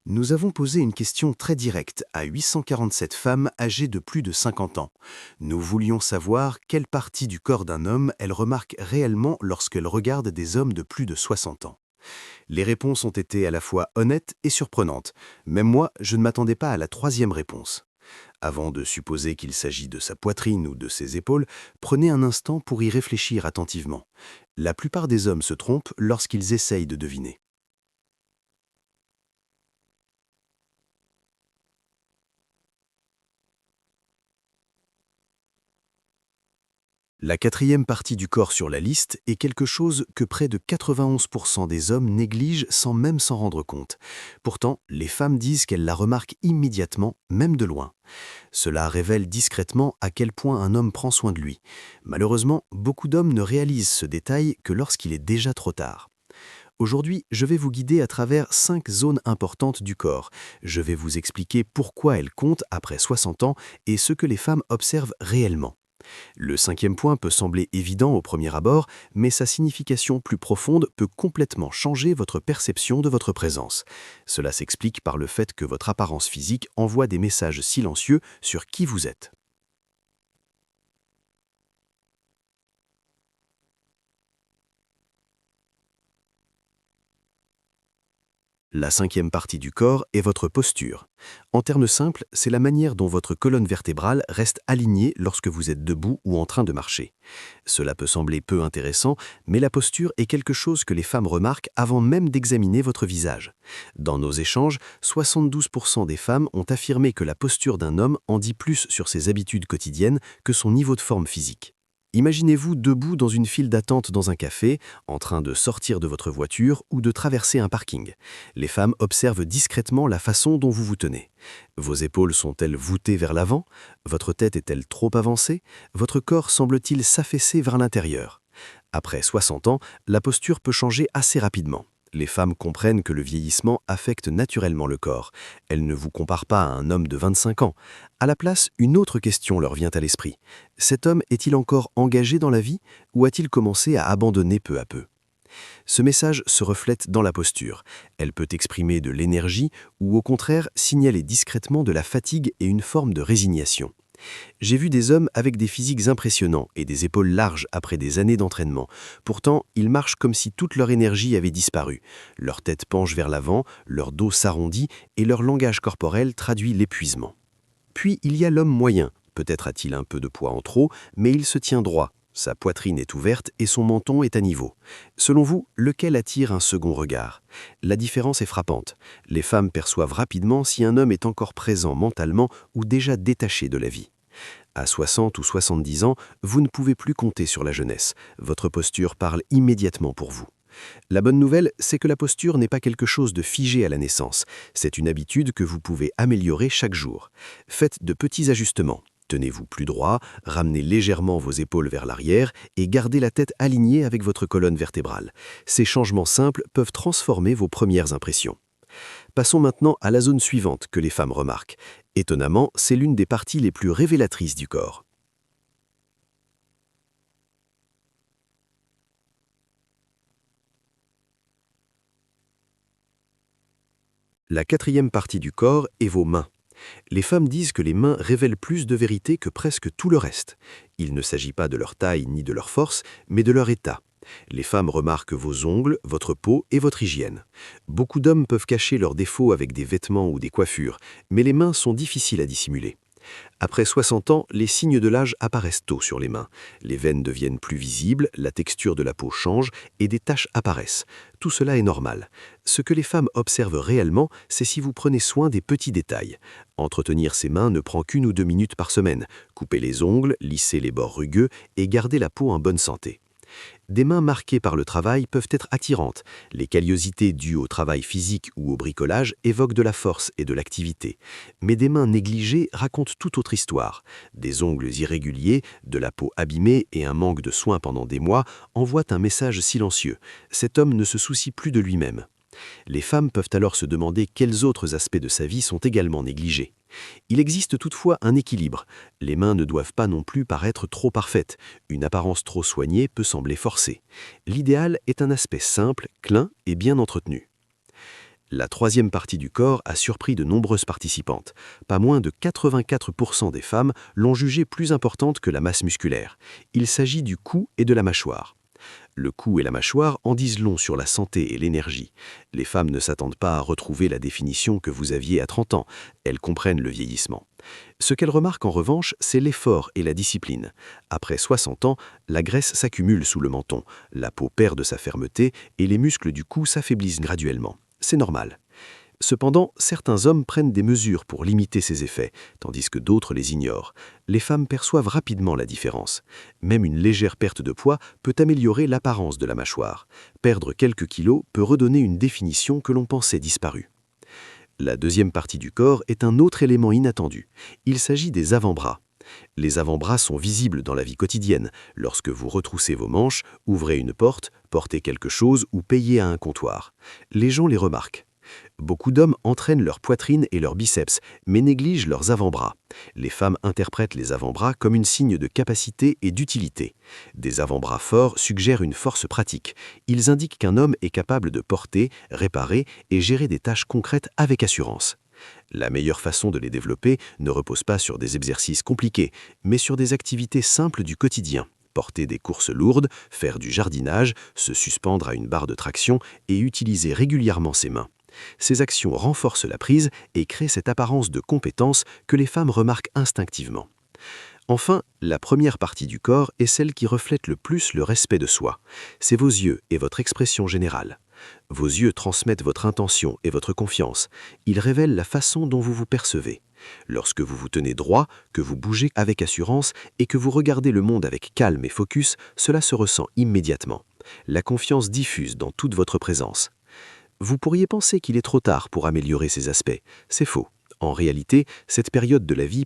Nous avons posé une question très directe à 847 femmes âgées de plus de 50 ans. Nous voulions savoir quelle partie du corps d'un homme elles remarquent réellement lorsqu'elles regardent des hommes de plus de 60 ans. Les réponses ont été à la fois honnêtes et surprenantes. Même moi, je ne m'attendais pas à la troisième réponse. Avant de supposer qu'il s'agit de sa poitrine ou de ses épaules, prenez un instant pour y réfléchir attentivement. La plupart des hommes se trompent lorsqu'ils essayent de deviner. La quatrième partie du corps sur la liste est quelque chose que près de 91% des hommes négligent sans même s'en rendre compte. Pourtant, les femmes disent qu'elles la remarquent immédiatement, même de loin. Cela révèle discrètement à quel point un homme prend soin de lui. Malheureusement, beaucoup d'hommes ne réalisent ce détail que lorsqu'il est déjà trop tard. Aujourd'hui, je vais vous guider à travers 5 zones importantes du corps. Je vais vous expliquer pourquoi elles comptent après 60 ans et ce que les femmes observent réellement. Le cinquième point peut sembler évident au premier abord, mais sa signification plus profonde peut complètement changer votre perception de votre présence. Cela s'explique par le fait que votre apparence physique envoie des messages silencieux sur qui vous êtes. La cinquième partie du corps est votre posture. En termes simples, c'est la manière dont votre colonne vertébrale reste alignée lorsque vous êtes debout ou en train de marcher. Cela peut sembler peu intéressant, mais la posture est quelque chose que les femmes remarquent avant même d'examiner votre visage. Dans nos échanges, 72% des femmes ont affirmé que la posture d'un homme en dit plus sur ses habitudes quotidiennes que son niveau de forme physique. Imaginez-vous debout dans une file d'attente dans un café, en train de sortir de votre voiture ou de traverser un parking. Les femmes observent discrètement la façon dont vous vous tenez. Vos épaules sont-elles voûtées vers l'avant? Votre tête est-elle trop avancée? Votre corps semble-t-il s'affaisser vers l'intérieur? Après 60 ans, la posture peut changer assez rapidement. Les femmes comprennent que le vieillissement affecte naturellement le corps. Elles ne vous comparent pas à un homme de 25 ans. À la place, une autre question leur vient à l'esprit. Cet homme est-il encore engagé dans la vie ou a-t-il commencé à abandonner peu à peu? Ce message se reflète dans la posture. Elle peut exprimer de l'énergie ou au contraire signaler discrètement de la fatigue et une forme de résignation. J'ai vu des hommes avec des physiques impressionnants et des épaules larges après des années d'entraînement. Pourtant, ils marchent comme si toute leur énergie avait disparu. Leur tête penche vers l'avant, leur dos s'arrondit et leur langage corporel traduit l'épuisement. Puis il y a l'homme moyen. Peut-être a-t-il un peu de poids en trop, mais il se tient droit. Sa poitrine est ouverte et son menton est à niveau. Selon vous, lequel attire un second regard? La différence est frappante. Les femmes perçoivent rapidement si un homme est encore présent mentalement ou déjà détaché de la vie. À 60 ou 70 ans, vous ne pouvez plus compter sur la jeunesse. Votre posture parle immédiatement pour vous. La bonne nouvelle, c'est que la posture n'est pas quelque chose de figé à la naissance. C'est une habitude que vous pouvez améliorer chaque jour. Faites de petits ajustements. Tenez-vous plus droit, ramenez légèrement vos épaules vers l'arrière et gardez la tête alignée avec votre colonne vertébrale. Ces changements simples peuvent transformer vos premières impressions. Passons maintenant à la zone suivante que les femmes remarquent. Étonnamment, c'est l'une des parties les plus révélatrices du corps. La quatrième partie du corps est vos mains. Les femmes disent que les mains révèlent plus de vérité que presque tout le reste. Il ne s'agit pas de leur taille ni de leur force, mais de leur état. Les femmes remarquent vos ongles, votre peau et votre hygiène. Beaucoup d'hommes peuvent cacher leurs défauts avec des vêtements ou des coiffures, mais les mains sont difficiles à dissimuler. Après 60 ans, les signes de l'âge apparaissent tôt sur les mains. Les veines deviennent plus visibles, la texture de la peau change et des taches apparaissent. Tout cela est normal. Ce que les femmes observent réellement, c'est si vous prenez soin des petits détails. Entretenir ses mains ne prend qu'1 ou 2 minutes par semaine. Couper les ongles, lisser les bords rugueux et garder la peau en bonne santé. Des mains marquées par le travail peuvent être attirantes. Les callosités dues au travail physique ou au bricolage évoquent de la force et de l'activité. Mais des mains négligées racontent toute autre histoire. Des ongles irréguliers, de la peau abîmée et un manque de soins pendant des mois envoient un message silencieux. Cet homme ne se soucie plus de lui-même. Les femmes peuvent alors se demander quels autres aspects de sa vie sont également négligés. Il existe toutefois un équilibre. Les mains ne doivent pas non plus paraître trop parfaites. Une apparence trop soignée peut sembler forcée. L'idéal est un aspect simple, clin et bien entretenu. La troisième partie du corps a surpris de nombreuses participantes. Pas moins de 84% des femmes l'ont jugée plus importante que la masse musculaire. Il s'agit du cou et de la mâchoire. Le cou et la mâchoire en disent long sur la santé et l'énergie. Les femmes ne s'attendent pas à retrouver la définition que vous aviez à 30 ans. Elles comprennent le vieillissement. Ce qu'elles remarquent en revanche, c'est l'effort et la discipline. Après 60 ans, la graisse s'accumule sous le menton, la peau perd de sa fermeté et les muscles du cou s'affaiblissent graduellement. C'est normal. Cependant, certains hommes prennent des mesures pour limiter ces effets, tandis que d'autres les ignorent. Les femmes perçoivent rapidement la différence. Même une légère perte de poids peut améliorer l'apparence de la mâchoire. Perdre quelques kilos peut redonner une définition que l'on pensait disparue. La deuxième partie du corps est un autre élément inattendu. Il s'agit des avant-bras. Les avant-bras sont visibles dans la vie quotidienne, lorsque vous retroussez vos manches, ouvrez une porte, portez quelque chose ou payez à un comptoir. Les gens les remarquent. Beaucoup d'hommes entraînent leur poitrine et leurs biceps, mais négligent leurs avant-bras. Les femmes interprètent les avant-bras comme un signe de capacité et d'utilité. Des avant-bras forts suggèrent une force pratique. Ils indiquent qu'un homme est capable de porter, réparer et gérer des tâches concrètes avec assurance. La meilleure façon de les développer ne repose pas sur des exercices compliqués, mais sur des activités simples du quotidien. Porter des courses lourdes, faire du jardinage, se suspendre à une barre de traction et utiliser régulièrement ses mains. Ces actions renforcent la prise et créent cette apparence de compétence que les femmes remarquent instinctivement. Enfin, la première partie du corps est celle qui reflète le plus le respect de soi. C'est vos yeux et votre expression générale. Vos yeux transmettent votre intention et votre confiance. Ils révèlent la façon dont vous vous percevez. Lorsque vous vous tenez droit, que vous bougez avec assurance et que vous regardez le monde avec calme et focus, cela se ressent immédiatement. La confiance diffuse dans toute votre présence. Vous pourriez penser qu'il est trop tard pour améliorer ces aspects. C'est faux. En réalité, cette période de la vie